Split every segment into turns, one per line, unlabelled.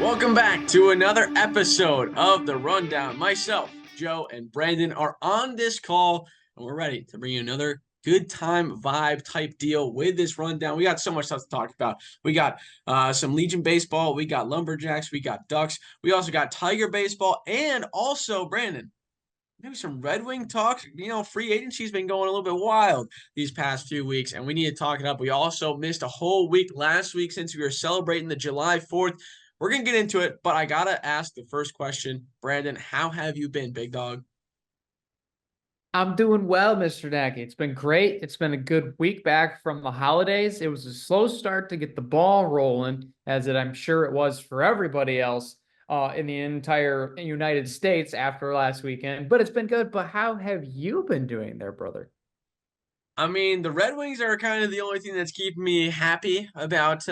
Welcome back to another episode of The Rundown. Myself, Joe, and Brandon are on this call, and we're ready to bring you another good time vibe type deal with this rundown. We got so much stuff to talk about. We got some Legion baseball, we got Lumberjacks, we got Ducks, we also got Tiger baseball, and also, Brandon, maybe some Red Wing talk. Free agency's been going a little bit wild these past few weeks, and we need to talk it up. We also missed a whole week last week since we were celebrating the July 4th. We're going to get into it, but I got to ask the first question. Brandon, how have you been, big dog?
I'm doing well, Mr. Nagy. It's been great. It's been a good week back from the holidays. It was a slow start to get the ball rolling, I'm sure it was for everybody else in the entire United States after last weekend. But it's been good. But how have you been doing there, brother?
I mean, the Red Wings are kind of the only thing that's keeping me happy about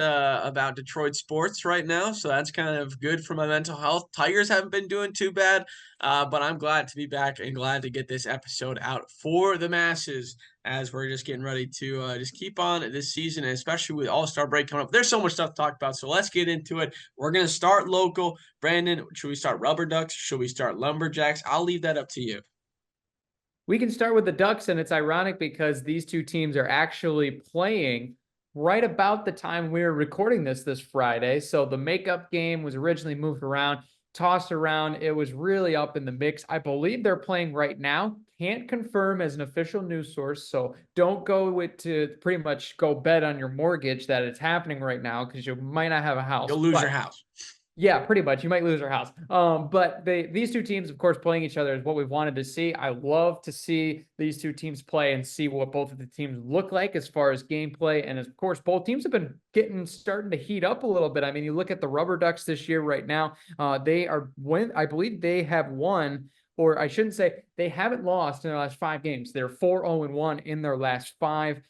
Detroit sports right now. So that's kind of good for my mental health. Tigers haven't been doing too bad, but I'm glad to be back and glad to get this episode out for the masses as we're just getting ready to just keep on this season, and especially with All-Star break coming up. There's so much stuff to talk about, so let's get into it. We're gonna start local. Brandon, should we start Rubber Ducks? Should we start Lumberjacks? I'll leave that up to you.
We can start with the Ducks, and it's ironic because these two teams are actually playing right about the time we were recording this Friday. So the makeup game was originally moved around, tossed around. It was really up in the mix. I believe they're playing right now. Can't confirm as an official news source, so don't go with to pretty much go bet on your mortgage that it's happening right now because you might not have a house.
You'll lose your
But
house.
yeah, pretty much. You might lose your house. But these two teams, of course, playing each other is what we've wanted to see. I love to see these two teams play and see what both of the teams look like as far as gameplay. And of course, both teams have been starting to heat up a little bit. I mean, you look at the Rubber Ducks this year right now. I believe they have won, or I shouldn't say they haven't lost in their last 5 games. They're 4-0-1 in their last 5.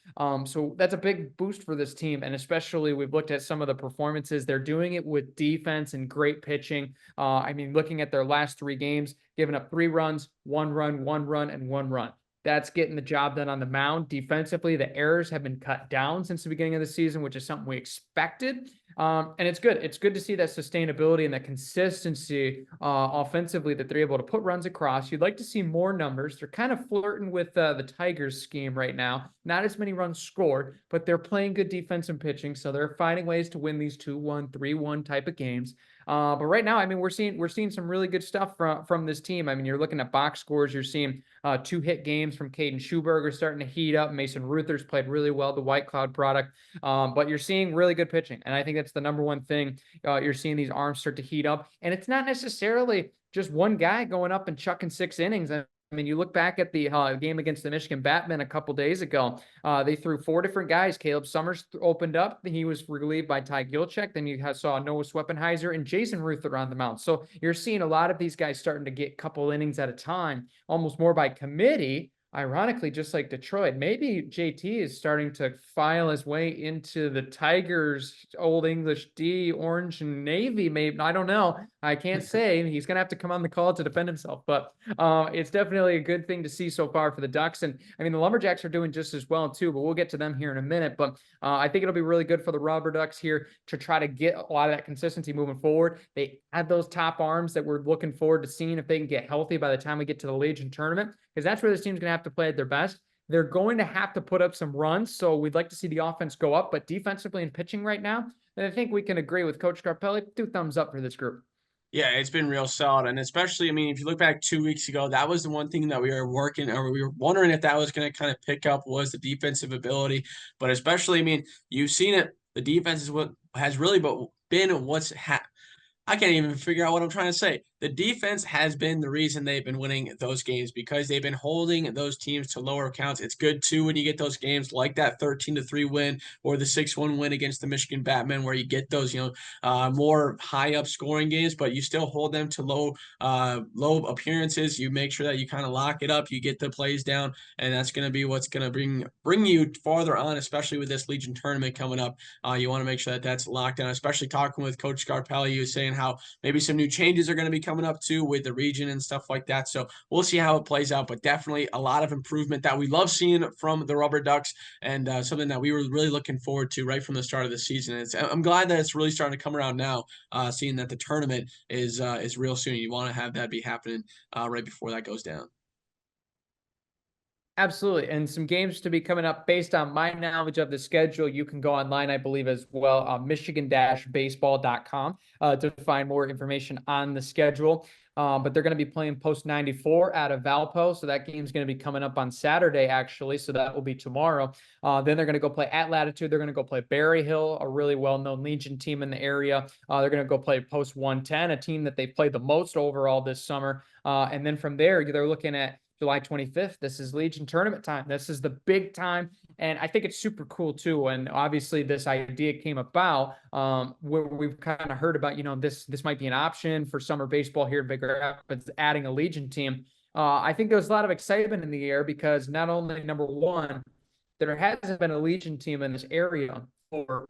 So that's a big boost for this team. And especially we've looked at some of the performances. They're doing it with defense and great pitching. Looking at their last 3 games, giving up 3 runs, 1 run, 1 run, and 1 run. That's getting the job done on the mound. Defensively, the errors have been cut down since the beginning of the season, which is something we expected. And it's good. It's good to see that sustainability and that consistency offensively that they're able to put runs across. You'd like to see more numbers. They're kind of flirting with the Tigers scheme right now. Not as many runs scored, but they're playing good defense and pitching. So they're finding ways to win these 2-1, 3-1 type of games. But right now, we're seeing some really good stuff from this team. You're looking at box scores. You're seeing 2-hit games from Caden Schuberger starting to heat up. Mason Ruther's played really well, the White Cloud product. But you're seeing really good pitching, and I think that's the number one thing. You're seeing these arms start to heat up, and it's not necessarily just one guy going up and chucking 6 innings. You look back at the game against the Michigan Batmen a couple days ago. They threw 4 different guys. Caleb Summers opened up. He was relieved by Ty Gilchek. Then you saw Noah Sweppenheiser and Jason Ruther on the mound. So you're seeing a lot of these guys starting to get a couple innings at a time, almost more by committee. Ironically, just like Detroit, maybe JT is starting to file his way into the Tigers' Old English D, Orange and Navy. Maybe, I don't know. I can't say. He's going to have to come on the call to defend himself. But it's definitely a good thing to see so far for the Ducks. And the Lumberjacks are doing just as well too. But we'll get to them here in a minute. But I think it'll be really good for the Rubber Ducks here to try to get a lot of that consistency moving forward. They had those top arms that we're looking forward to seeing if they can get healthy by the time we get to the Legion tournament, because that's where this team's going to have to play at their best. They're going to have to put up some runs, so we'd like to see the offense go up. But defensively and pitching right now, I think we can agree with Coach Scarpelli. 2 thumbs up for this group.
Yeah, it's been real solid. And especially, if you look back 2 weeks ago, that was the one thing that we were working, or we were wondering if that was going to kind of pick up, was the defensive ability. But especially, you've seen it. The defense is what has really been I can't even figure out what I'm trying to say. The defense has been the reason they've been winning those games, because they've been holding those teams to lower counts. It's good too when you get those games like that 13-3 win or the 6-1 win against the Michigan Batmen, where you get those more high up scoring games, but you still hold them to low appearances. You make sure that you kind of lock it up. You get the plays down, and that's going to be what's going to bring you farther on, especially with this Legion tournament coming up. You want to make sure that that's locked down. Especially talking with Coach Scarpelli, he was saying how maybe some new changes are going to be coming coming up too with the region and stuff like that. So we'll see how it plays out, but definitely a lot of improvement that we love seeing from the Rubber Ducks, and something that we were really looking forward to right from the start of the season. I'm glad that it's really starting to come around now, seeing that the tournament is real soon. You want to have that be happening right before that goes down.
Absolutely. And some games to be coming up based on my knowledge of the schedule. You can go online, I believe, as well, michigan-baseball.com to find more information on the schedule. But they're going to be playing post 94 out of Valpo. So that game's going to be coming up on Saturday, actually. So that will be tomorrow. Then they're going to go play at Latitude. They're going to go play Berry Hill, a really well-known Legion team in the area. They're going to go play post 110, a team that they played the most overall this summer. And then from there, they're looking at July 25th. This is Legion tournament time. This is the big time. And I think it's super cool too. And obviously this idea came about where we've kind of heard about, this might be an option for summer baseball here in Big Rapids, adding a Legion team. I think there's a lot of excitement in the air because not only, number one, there hasn't been a Legion team in this area for,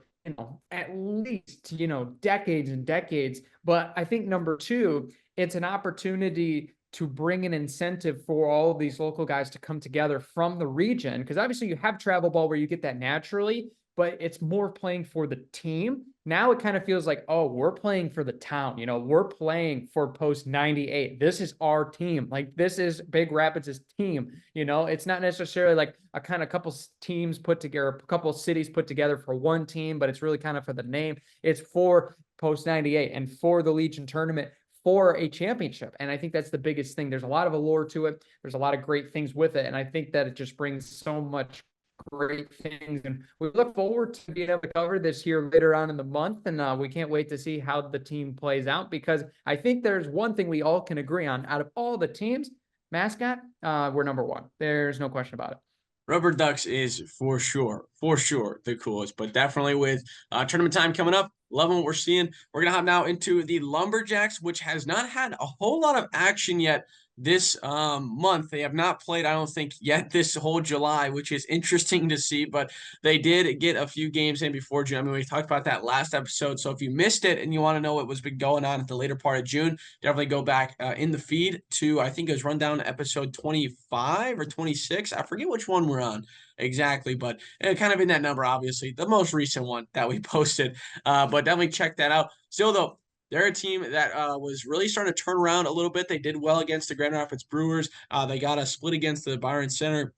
at least, decades and decades. But I think number two, it's an opportunity to bring an incentive for all of these local guys to come together from the region. Because obviously you have travel ball where you get that naturally, but it's more playing for the team. Now it kind of feels like, oh, we're playing for the town. We're playing for post 98. This is our team. Like, this is Big Rapids' team. It's not necessarily like a kind of couple teams put together, a couple cities put together for one team, but it's really kind of for the name. It's for post 98 and for the Legion tournament, for a championship. And I think that's the biggest thing. There's a lot of allure to it. There's a lot of great things with it. And I think that it just brings so much great things. And we look forward to being able to cover this here later on in the month. And we can't wait to see how the team plays out, because I think there's one thing we all can agree on. Out of all the teams, mascot, we're number one. There's no question about it.
Rubber Ducks is for sure the coolest, but definitely with tournament time coming up, loving what we're seeing. We're going to hop now into the Lumberjacks, which has not had a whole lot of action yet this month. They have not played, I don't think, yet this whole July, which is interesting to see, but they did get a few games in before June. I mean, we talked about that last episode, so if you missed it and you want to know what was been going on at the later part of June, definitely go back in the feed to, I think it was rundown episode 25 or 26. I forget which one we're on exactly, but kind of in that number, obviously, the most recent one that we posted. But definitely check that out. Still, though, they're a team that was really starting to turn around a little bit. They did well against the Grand Rapids Brewers. They got a split against the Byron Center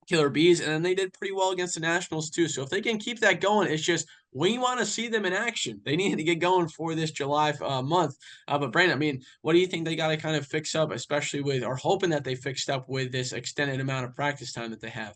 Killer Bees, and then they did pretty well against the Nationals too. So if they can keep that going, it's just we want to see them in action. They need to get going for this July month. But Brandon, I mean, what do you think they got to kind of fix up, especially with, or hoping that they fixed up with this extended amount of practice time that they have?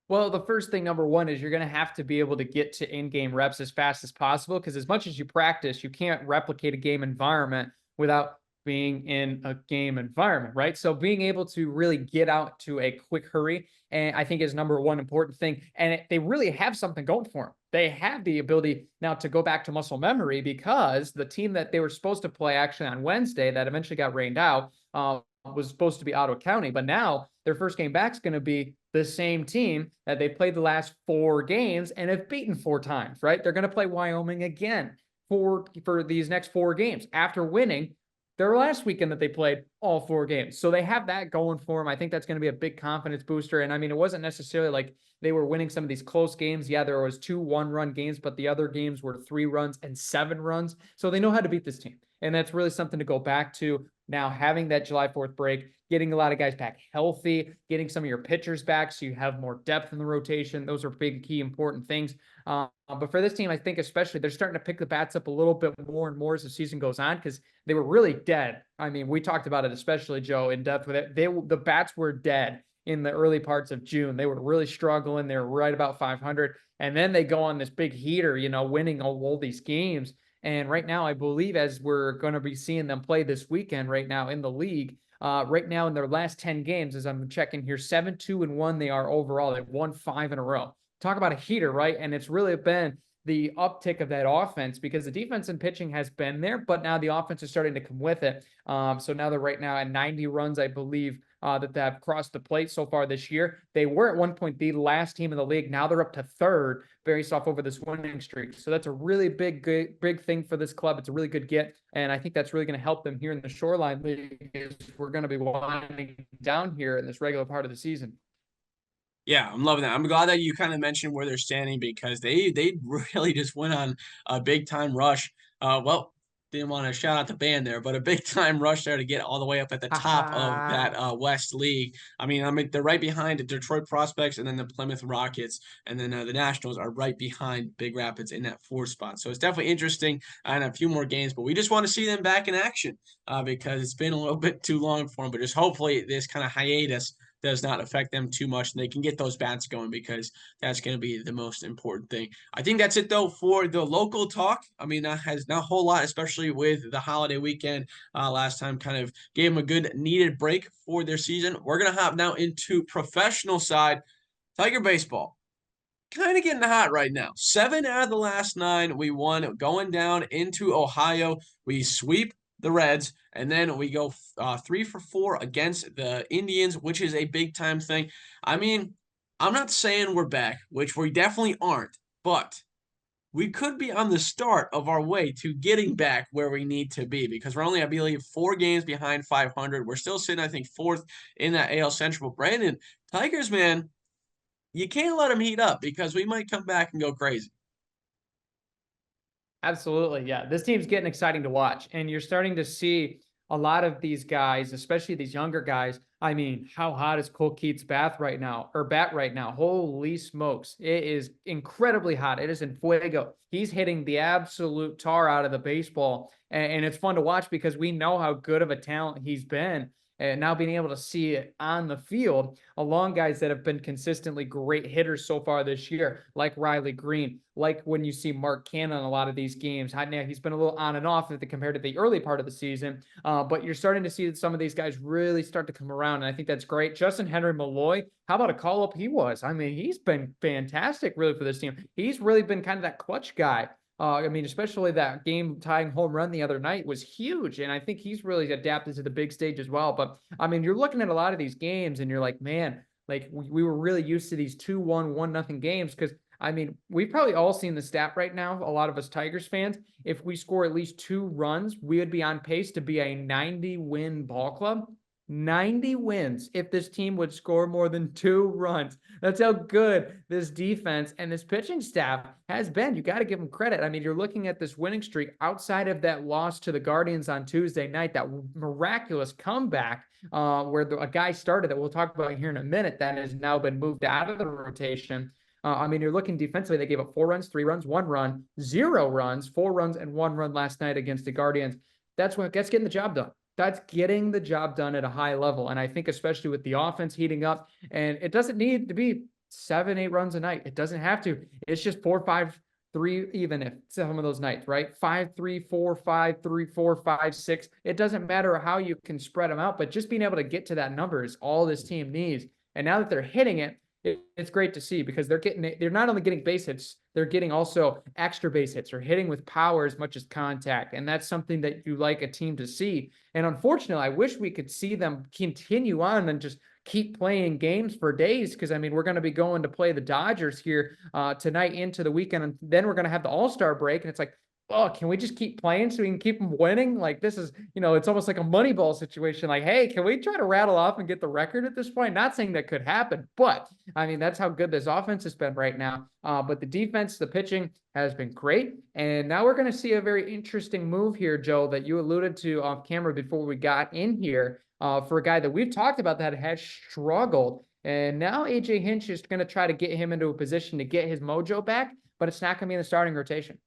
Well, the first thing, number one, is you're going to have to be able to get to in-game reps as fast as possible, because as much as you practice, you can't replicate a game environment without being in a game environment, right? So being able to really get out to a quick hurry, and I think is number one important thing. And they really have something going for them. They have the ability now to go back to muscle memory, because the team that they were supposed to play actually on Wednesday that eventually got rained out was supposed to be Ottawa County, but now their first game back is going to be the same team that they played the last 4 games and have beaten 4 times, right? They're going to play Wyoming again for these next 4 games after winning their last weekend that they played all 4 games. So they have that going for them. I think that's going to be a big confidence booster. And I mean, it wasn't necessarily like they were winning some of these close games. Yeah, there was 2 1-run games, but the other games were 3 runs and 7 runs. So they know how to beat this team. And that's really something to go back to now, having that July 4th break, getting a lot of guys back healthy, getting some of your pitchers back so you have more depth in the rotation. Those are big, key, important things. But for this team, I think especially they're starting to pick the bats up a little bit more and more as the season goes on, because they were really dead. I mean, we talked about it, especially, Joe, in depth with it. The bats were dead in the early parts of June. They were really struggling. They were right about 500. And then they go on this big heater, winning all these games. And right now, I believe, as we're going to be seeing them play this weekend right now in the league, right now in their last 10 games, as I'm checking here, 7-2-1 they are overall. They've won 5 in a row. Talk about a heater, right? And it's really been the uptick of that offense, because the defense and pitching has been there, but now the offense is starting to come with it. So now they're right now at 90 runs, I believe, that they have crossed the plate so far this year. They were at one point the last team in the league. Now they're up to third based off over this winning streak. So that's a really big thing for this club. It's a really good get. And I think that's really going to help them here in the Shoreline League as we're going to be winding down here in this regular part of the season.
Yeah, I'm loving that. I'm glad that you kind of mentioned where they're standing because they really just went on a big time rush. Well, didn't want to shout out the band there, but a big time rush there to get all the way up at the top of that West League. I mean they're right behind the Detroit Prospects and then the Plymouth Rockets, and then the Nationals are right behind Big Rapids in that fourth spot. So it's definitely interesting and a few more games, but we just want to see them back in action because it's been a little bit too long for them. But just hopefully this kind of hiatus does not affect them too much and they can get those bats going because that's going to be the most important thing. I think that's it though for the local talk. I mean, that has not a whole lot, especially with the holiday weekend. Last time kind of gave them a good needed break for their season. We're going to hop now into professional side, Tiger baseball. Kind of getting hot right now. 7 out of the last 9 we won going down into Ohio. We sweep the Reds, and then we go 3 for 4 against the Indians, which is a big time thing. I mean, I'm not saying we're back, which we definitely aren't, but we could be on the start of our way to getting back where we need to be because we're only, I believe, 4 games behind 500. We're still sitting, I think, 4th in that AL Central. Brandon, Tigers, man, you can't let them heat up because we might come back and go crazy.
Absolutely. Yeah. This team's getting exciting to watch. And you're starting to see a lot of these guys, especially these younger guys. I mean, how hot is Cole Keats' bat right now? Holy smokes. It is incredibly hot. It is in fuego. He's hitting the absolute tar out of the baseball. And it's fun to watch because we know how good of a talent he's been. And now being able to see it on the field along guys that have been consistently great hitters so far this year, like Riley Green, like when you see Mark Cannon in a lot of these games. He's been a little on and off compared to the early part of the season, but you're starting to see that some of these guys really start to come around, and I think that's great. Justin Henry Malloy, how about a call-up he was? I mean, he's been fantastic really for this team. He's really been kind of that clutch guy. I mean, especially that game-tying home run the other night was huge, and I think he's really adapted to the big stage as well. But, I mean, you're looking at a lot of these games, and you're like, man, like we were really used to these 2-1, 1-0 games because, I mean, we've probably all seen the stat right now, a lot of us Tigers fans. If we score at least 2 runs, we would be on pace to be a 90-win ball club. 90 wins if this team would score more than 2 runs. That's how good this defense and this pitching staff has been. You got to give them credit. I mean, you're looking at this winning streak outside of that loss to the Guardians on Tuesday night, that miraculous comeback where a guy started that we'll talk about here in a minute that has now been moved out of the rotation. I mean, you're looking defensively, they gave up 4 runs, 3 runs, 1 run, 0 runs, 4 runs, and 1 run last night against the Guardians. That's getting the job done. That's getting the job done at a high level. And I think especially with the offense heating up, and it doesn't need to be 7, 8 runs a night. It doesn't have to. It's just 4, 5, 3, even if some of those nights, right? 5, 3, 4, 5, 3, 4, 5, 6. It doesn't matter how you can spread them out, but just being able to get to that number is all this team needs. And now that they're hitting it, it's great to see because they're not only getting base hits, they're getting also extra base hits or hitting with power as much as contact. And that's something that you like a team to see. And unfortunately, I wish we could see them continue on and just keep playing games for days. Cause I mean, we're going to be going to play the Dodgers here tonight into the weekend. And then we're going to have the All-Star break. And it's like, oh, can we just keep playing so we can keep them winning? Like this is, it's almost like a Moneyball situation. Like, hey, can we try to rattle off and get the record at this point? Not saying that could happen, but I mean, that's how good this offense has been right now. But the defense, the pitching has been great. And now we're going to see a very interesting move here, Joe, that you alluded to off camera before we got in here for a guy that we've talked about that has struggled. And now AJ Hinch is going to try to get him into a position to get his mojo back, but it's not going to be in the starting rotation.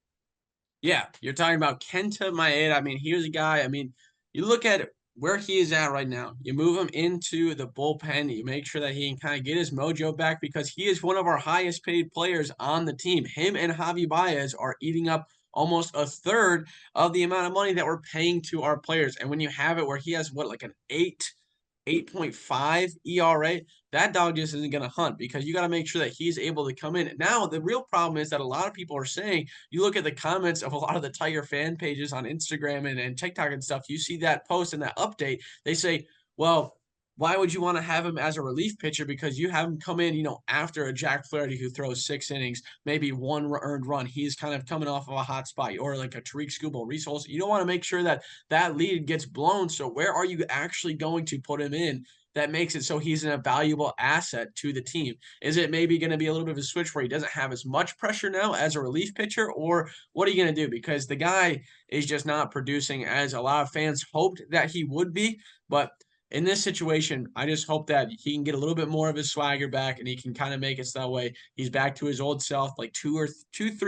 Yeah, you're talking about Kenta Maeda. I mean, here's a guy. I mean, you look at where he is at right now. You move him into the bullpen. You make sure that he can kind of get his mojo back because he is one of our highest paid players on the team. Him and Javi Baez are eating up almost a third of the amount of money that we're paying to our players. And when you have it where he has what, like an 8.5 ERA, that dog just isn't going to hunt because you got to make sure that he's able to come in. Now, the real problem is that a lot of people are saying, you look at the comments of a lot of the Tiger fan pages on Instagram and TikTok and stuff, you see that post and that update, they say, well, why would you want to have him as a relief pitcher? Because you have him come in, after a Jack Flaherty who throws 6 innings, maybe one earned run. He's kind of coming off of a hot spot, or like a Tariq Skubal, Reese Olson. You don't want to make sure that that lead gets blown. So where are you actually going to put him in that makes it so he's an valuable asset to the team? Is it maybe going to be a little bit of a switch where he doesn't have as much pressure now as a relief pitcher, or what are you going to do? Because the guy is just not producing as a lot of fans hoped that he would be. But in this situation, I just hope that he can get a little bit more of his swagger back, and he can kind of make it so that way he's back to his old self, like 3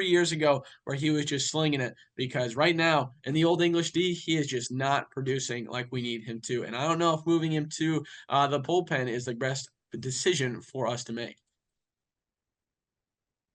years ago, where he was just slinging it. Because right now, in the old English D, he is just not producing like we need him to. And I don't know if moving him to the bullpen is the best decision for us to make.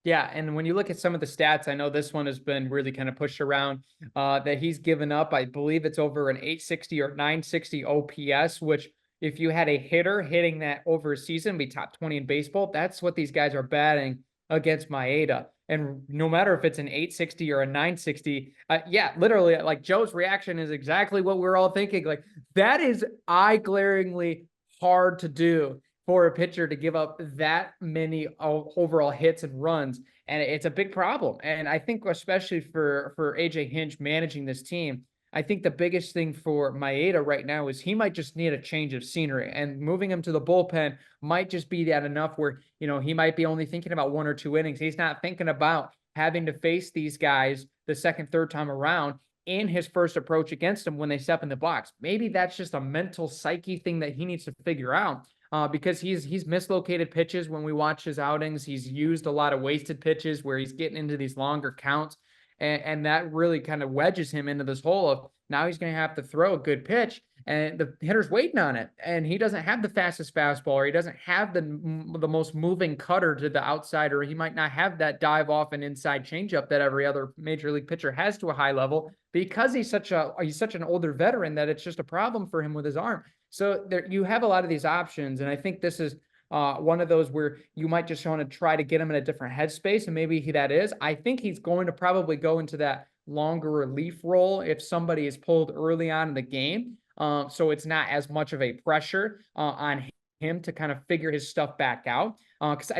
Yeah, and when you look at some of the stats, I know this one has been really kind of pushed around, that he's given up. I believe it's over an 860 or 960 OPS, which if you had a hitter hitting that over a season, be top 20 in baseball. That's what these guys are batting against Maeda. And no matter if it's an 860 or a 960, yeah, literally, like Joe's reaction is exactly what we're all thinking. Like, that is eye-glaringly hard to do for a pitcher to give up that many overall hits and runs. And it's a big problem. And I think especially for AJ Hinch managing this team, I think the biggest thing for Maeda right now is he might just need a change of scenery, and moving him to the bullpen might just be that enough where, he might be only thinking about 1 or 2 innings. He's not thinking about having to face these guys the second, third time around in his first approach against them when they step in the box. Maybe that's just a mental psyche thing that he needs to figure out. Because he's mislocated pitches when we watch his outings. He's used a lot of wasted pitches where he's getting into these longer counts. And that really kind of wedges him into this hole of now he's going to have to throw a good pitch, and the hitter's waiting on it. And he doesn't have the fastest fastball, or he doesn't have the most moving cutter to the outside, or he might not have that dive off and inside changeup that every other major league pitcher has to a high level, because he's such an older veteran that it's just a problem for him with his arm. So there, you have a lot of these options, and I think this is one of those where you might just want to try to get him in a different headspace, and maybe that is. I think he's going to probably go into that longer relief role if somebody is pulled early on in the game, so it's not as much of a pressure on him to kind of figure his stuff back out. Because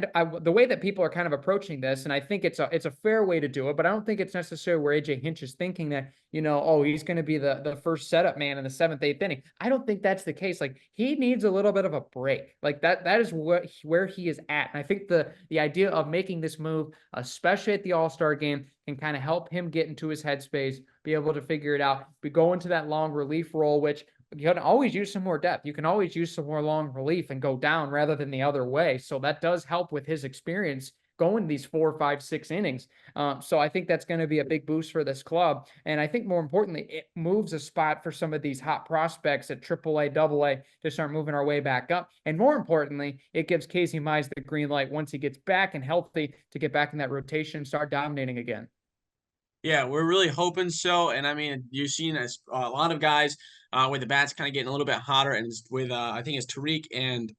the way that people are kind of approaching this, and I think it's a fair way to do it, but I don't think it's necessarily where AJ Hinch is thinking that, oh, he's going to be the first setup man in the 7th, 8th inning. I don't think that's the case. Like, he needs a little bit of a break. Like that is where he is at. And I think the idea of making this move, especially at the All-Star game, can kind of help him get into his headspace, be able to figure it out. We go into that long relief role, which you can always use some more depth. You can always use some more long relief and go down rather than the other way. So that does help with his experience going these 4, 5, 6 innings. So I think that's going to be a big boost for this club. And I think more importantly, it moves a spot for some of these hot prospects at AAA, AA to start moving our way back up. And more importantly, it gives Casey Mize the green light once he gets back and healthy to get back in that rotation and start dominating again.
Yeah, we're really hoping so. And I mean, you've seen a lot of guys with the bats kind of getting a little bit hotter, and with I think it's Tariq and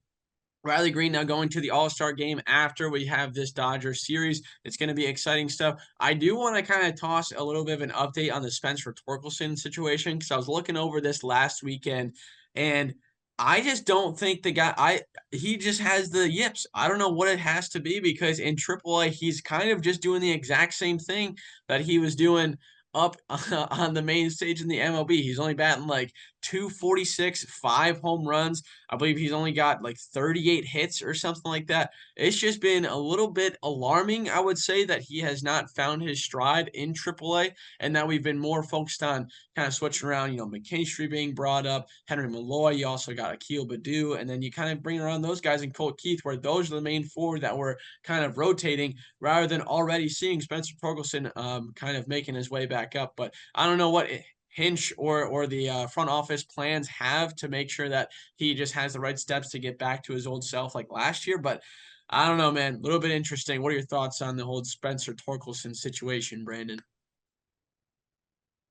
Riley Green now going to the All-Star game after we have this Dodgers series. It's going to be exciting stuff. I do want to kind of toss a little bit of an update on the Spencer Torkelson situation, because I was looking over this last weekend, and I just don't think the guy he just has the yips. I don't know what it has to be, because in AAA he's kind of just doing the exact same thing that he was doing up on the main stage in the MLB. He's only batting like 246, 5 home runs. I believe he's only got like 38 hits or something like that. It's just been a little bit alarming, I would say, that he has not found his stride in AAA, and that we've been more focused on kind of switching around, McKinstry being brought up, Henry Malloy, you also got Akil Baddoo, and then you kind of bring around those guys and Colt Keith, where those are the main four that were kind of rotating, rather than already seeing Spencer Torkelson kind of making his way back up. But I don't know what Hinch or the front office plans have to make sure that he just has the right steps to get back to his old self like last year. But I don't know, man. A little bit interesting. What are your thoughts on the whole Spencer Torkelson situation, Brandon?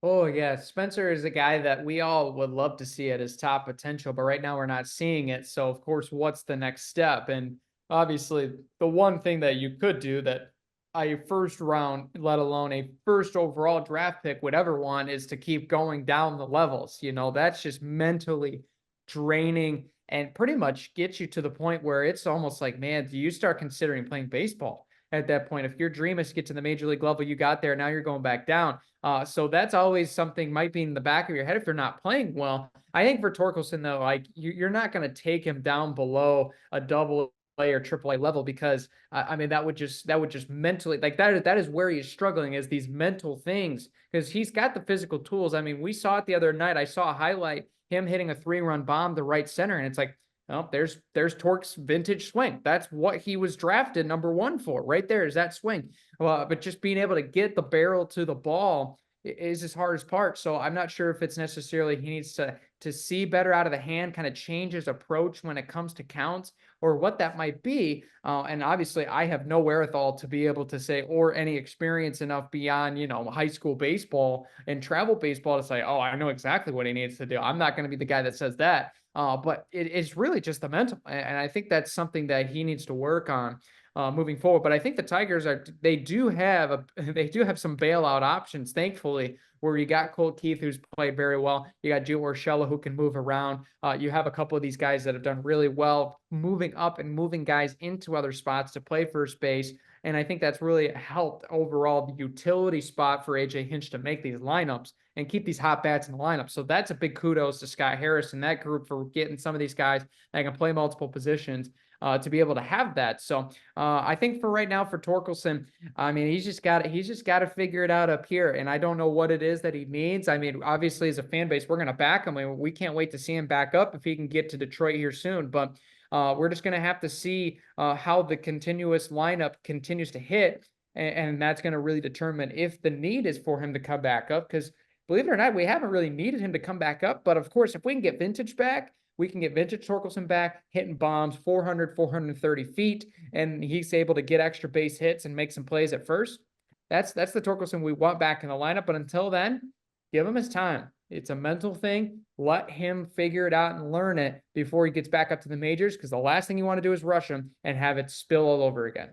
Oh, yeah. Spencer is a guy that we all would love to see at his top potential, but right now we're not seeing it. So, of course, what's the next step? And obviously, the one thing that you could do that a first round, let alone a first overall draft pick would ever want, is to keep going down the levels. That's just mentally draining and pretty much get you to the point where it's almost like, man, do you start considering playing baseball at that point? If your dream is to get to the major league level, you got there, now you're going back down. So that's always something might be in the back of your head if you're not playing well. I think for Torkelson, though, like you're not going to take him down below a double A or triple A level, because I mean that would just mentally, like that is where he's struggling, is these mental things, because he's got the physical tools. I mean, we saw it the other night. I saw a highlight, him hitting a 3-run bomb to right center, and it's like, oh, there's Torque's vintage swing. That's what he was drafted #1 for. Right there is that swing. But just being able to get the barrel to the ball is his hardest part. So I'm not sure if it's necessarily he needs to see better out of the hand, kind of change his approach when it comes to counts, or what that might be. And obviously, I have no wherewithal to be able to say, or any experience enough beyond, high school baseball and travel baseball to say, oh, I know exactly what he needs to do. I'm not going to be the guy that says that. But it's really just the mental. And I think that's something that he needs to work on moving forward. But I think the Tigers they do have some bailout options, thankfully, where you got Colt Keith, who's played very well. You got Gio Urshela, who can move around. You have a couple of these guys that have done really well, moving up and moving guys into other spots to play first base. And I think that's really helped overall the utility spot for AJ Hinch to make these lineups and keep these hot bats in the lineup. So that's a big kudos to Scott Harris and that group for getting some of these guys that can play multiple positions to be able to have that. So I think for right now for Torkelson, I mean, he's just got to figure it out up here. And I don't know what it is that he needs. I mean, obviously as a fan base, we're going to back him. And we can't wait to see him back up if he can get to Detroit here soon. But we're just going to have to see how the continuous lineup continues to hit. And that's going to really determine if the need is for him to come back up. Because believe it or not, we haven't really needed him to come back up. But of course, if we can get vintage back, we can get vintage Torkelson back, hitting bombs 400, 430 feet, and he's able to get extra base hits and make some plays at first. That's the Torkelson we want back in the lineup. But until then, give him his time. It's a mental thing. Let him figure it out and learn it before he gets back up to the majors, because the last thing you want to do is rush him and have it spill all over again.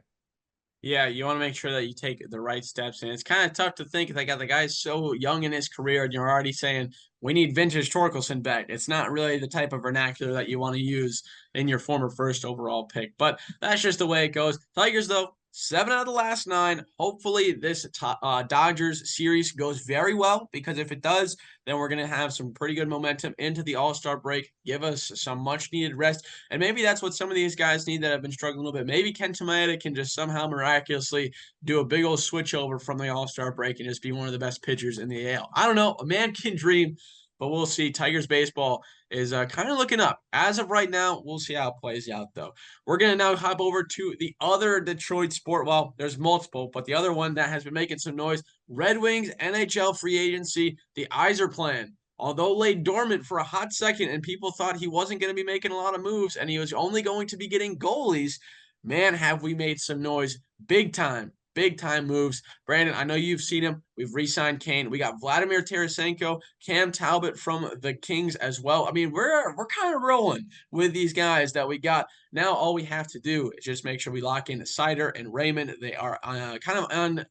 Yeah, you want to make sure that you take the right steps. And it's kind of tough to think that the guy's so young in his career and you're already saying, we need vintage Torkelson back. It's not really the type of vernacular that you want to use in your former first overall pick. But that's just the way it goes. Tigers, though, 7 out of the last 9. Hopefully, this Dodgers series goes very well, because if it does, then we're going to have some pretty good momentum into the All-Star break, give us some much-needed rest. And maybe that's what some of these guys need that have been struggling a little bit. Maybe Kenta Maeda can just somehow miraculously do a big old switch over from the All-Star break and just be one of the best pitchers in the AL. I don't know. A man can dream, but we'll see. Tigers baseball is kind of looking up. As of right now, we'll see how it plays out, though. We're going to now hop over to the other Detroit sport. Well, there's multiple, but the other one that has been making some noise, Red Wings NHL free agency, the Yzer plan. Although laid dormant for a hot second and people thought he wasn't going to be making a lot of moves and he was only going to be getting goalies, man, have we made some noise. Big time moves. Brandon, I know you've seen him. We've re-signed Kane. We got Vladimir Tarasenko, Cam Talbot from the Kings as well. I mean, we're kind of rolling with these guys that we got. Now all we have to do is just make sure we lock in Seider and Raymond. They are kind of on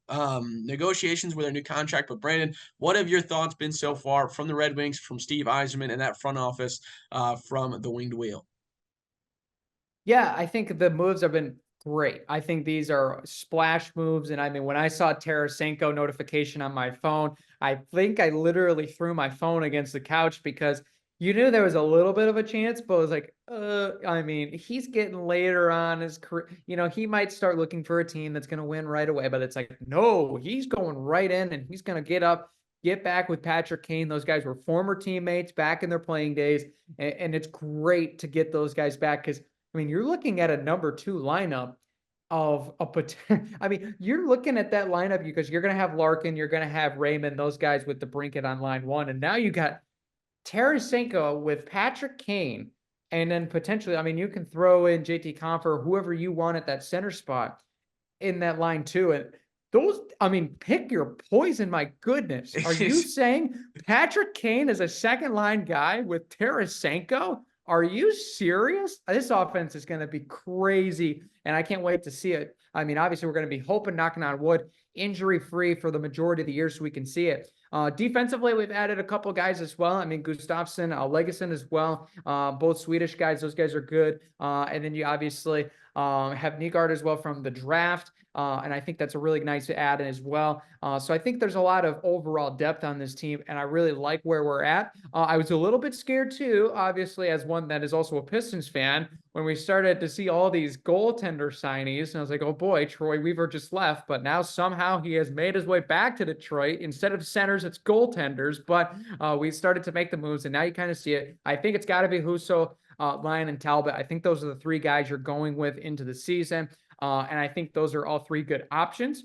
negotiations with their new contract. But Brandon, what have your thoughts been so far from the Red Wings, from Steve Yzerman and that front office from the Winged Wheel?
Yeah, I think the moves have been great. I think these are splash moves. And I mean, when I saw Tarasenko notification on my phone, I think I literally threw my phone against the couch, because you knew there was a little bit of a chance, but it was like, I mean, he's getting later on his career. He might start looking for a team that's going to win right away, but it's like, no, he's going right in and he's going to get back with Patrick Kane. Those guys were former teammates back in their playing days. And it's great to get those guys back, because I mean, you're looking at a #2 lineup of I mean, you're looking at that lineup because you're going to have Larkin, you're going to have Raymond, those guys with the Brinket on line 1. And now you got Tarasenko with Patrick Kane. And then potentially, I mean, you can throw in JT Compher, whoever you want at that center spot in that line 2. And those, I mean, pick your poison. My goodness. Are you saying Patrick Kane is a second line guy with Tarasenko? Are you serious? This offense is going to be crazy, and I can't wait to see it. I mean, obviously, we're going to be hoping, knocking on wood, injury-free for the majority of the year so we can see it. Defensively, we've added a couple guys as well. I mean, Gustafsson, Legason as well, both Swedish guys. Those guys are good. And then you obviously have Nygaard as well from the draft. And I think that's a really nice add in as well. So I think there's a lot of overall depth on this team, and I really like where we're at. I was a little bit scared too, obviously, as one that is also a Pistons fan, when we started to see all these goaltender signees. And I was like, oh boy, Troy Weaver just left, but now somehow he has made his way back to Detroit. Instead of centers, it's goaltenders. But we started to make the moves, and now you kind of see it. I think it's got to be Husso, Lyon, and Talbot. I think those are the three guys you're going with into the season. And I think those are all three good options,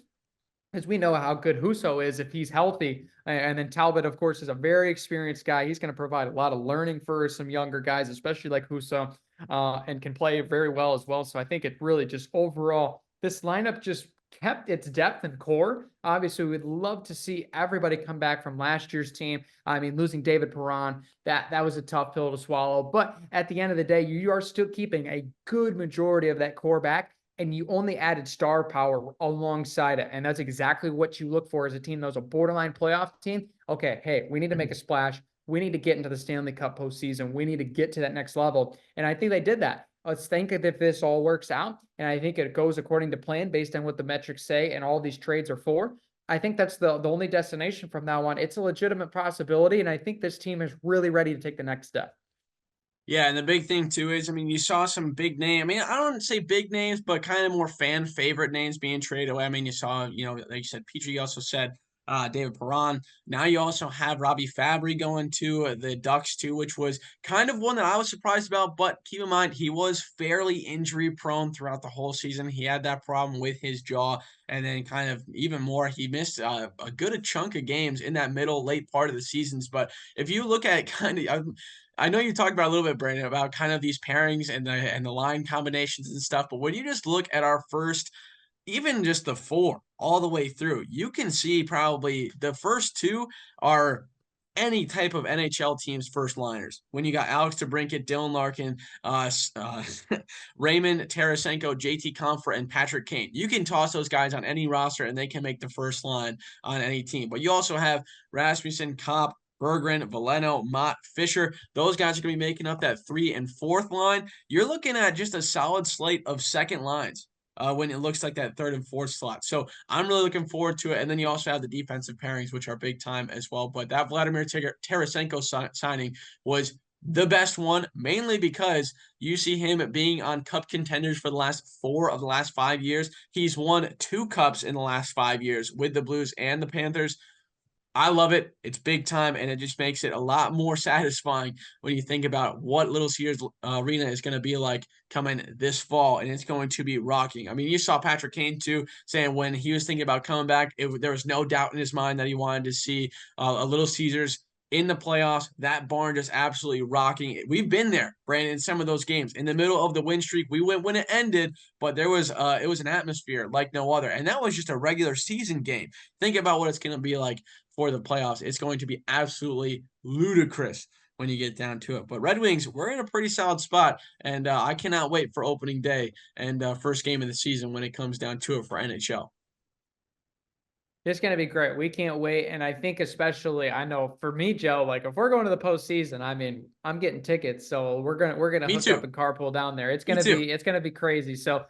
as we know how good Husso is if he's healthy. And then Talbot, of course, is a very experienced guy. He's going to provide a lot of learning for some younger guys, especially like Husso, and can play very well as well. So I think it really just overall, this lineup just kept its depth and core. Obviously, we'd love to see everybody come back from last year's team. I mean, losing David Perron, that was a tough pill to swallow. But at the end of the day, you are still keeping a good majority of that core back, and you only added star power alongside it. And that's exactly what you look for as a team that was a borderline playoff team. Okay, hey, we need to make a splash. We need to get into the Stanley Cup postseason. We need to get to that next level. And I think they did that. Let's think if this all works out. And I think it goes according to plan based on what the metrics say and all these trades are for. I think that's the only destination from now on. It's a legitimate possibility. And I think this team is really ready to take the next step.
Yeah, and the big thing too is, I mean, you saw some big name. I mean, I don't say big names, but kind of more fan favorite names being traded away. I mean, you saw, like you said, Petrie also said David Perron. Now you also have Robbie Fabry going to the Ducks too, which was kind of one that I was surprised about. But keep in mind, he was fairly injury prone throughout the whole season. He had that problem with his jaw, and then kind of even more, he missed a good chunk of games in that late part of the seasons. But if you look at I know you talked about a little bit, Brandon, about kind of these pairings and the line combinations and stuff, but when you just look at our first, even just the four all the way through, you can see probably the first two are any type of NHL team's first liners. When you got Alex DeBrincat, Dylan Larkin, Raymond Tarasenko, JT Compher, and Patrick Kane. You can toss those guys on any roster and they can make the first line on any team. But you also have Rasmussen, Kopp, Berggren, Veleno, Mott, Fisher. Those guys are going to be making up that 3 and 4th line. You're looking at just a solid slate of second lines when it looks like that 3rd and 4th slot. So I'm really looking forward to it. And then you also have the defensive pairings, which are big time as well. But that Vladimir Tarasenko signing was the best one, mainly because you see him being on cup contenders for the last 4 of the last 5 years. He's won 2 cups in the last 5 years with the Blues and the Panthers. I love it. It's big time, and it just makes it a lot more satisfying when you think about what Little Caesars Arena is going to be like coming this fall, and it's going to be rocking. I mean, you saw Patrick Kane, too, saying when he was thinking about coming back, there was no doubt in his mind that he wanted to see a Little Caesars in the playoffs. That barn just absolutely rocking. We've been there, Brandon, in some of those games. In the middle of the win streak, we went when it ended, but it was an atmosphere like no other, and that was just a regular season game. Think about what it's going to be like for the playoffs. It's going to be absolutely ludicrous when you get down to it. But Red Wings, we're in a pretty solid spot, and I cannot wait for opening day and first game of the season when it comes down to it for NHL.
It's going to be great. We can't wait. And I think especially, I know for me, Joe, like if we're going to the postseason, I mean, I'm getting tickets, so we're gonna hook up and carpool down there. It's gonna be crazy. So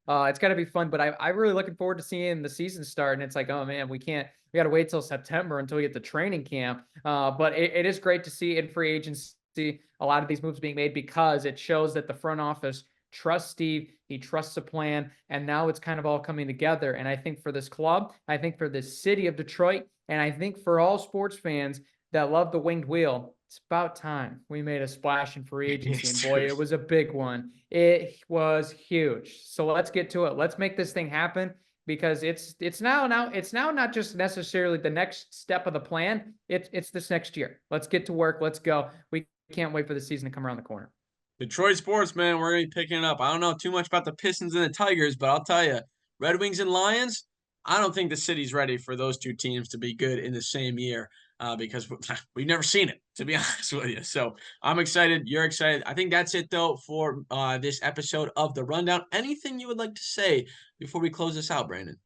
it's gonna be fun. But I'm really looking forward to seeing the season start. And it's like, oh man, we gotta wait till September until we get to training camp. But it is great to see in free agency a lot of these moves being made, because it shows that the front office trusts Steve, he trusts the plan, and now it's kind of all coming together. And I think for this club, I think for the city of Detroit, and I think for all sports fans that love the winged wheel, it's about time we made a splash in free agency. And boy, it was a big one. It was huge. So let's get to it. Let's make this thing happen, because it's now not just necessarily the next step of the plan. It's this next year. Let's get to work. Let's go. We can't wait for the season to come around the corner.
Detroit sports, man, we're going to be picking it up. I don't know too much about the Pistons and the Tigers, but I'll tell you, Red Wings and Lions, I don't think the city's ready for those two teams to be good in the same year because we've never seen it, to be honest with you. So I'm excited. You're excited. I think that's it, though, for this episode of The Rundown. Anything you would like to say before we close this out, Brandon?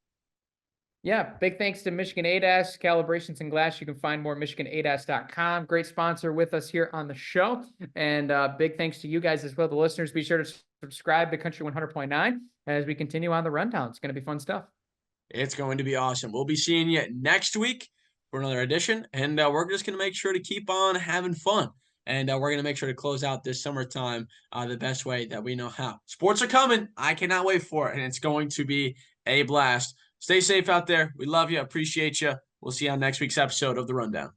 Yeah, big thanks to Michigan ADAS, Calibrations and Glass. You can find more at michiganadas.com. Great sponsor with us here on the show. And big thanks to you guys as well, the listeners. Be sure to subscribe to Country 100.9 as we continue on the rundown. It's going to be fun stuff.
It's going to be awesome. We'll be seeing you next week for another edition, and we're just going to make sure to keep on having fun. And we're going to make sure to close out this summertime the best way that we know how. Sports are coming. I cannot wait for it, and it's going to be a blast. Stay safe out there. We love you. Appreciate you. We'll see you on next week's episode of The Rundown.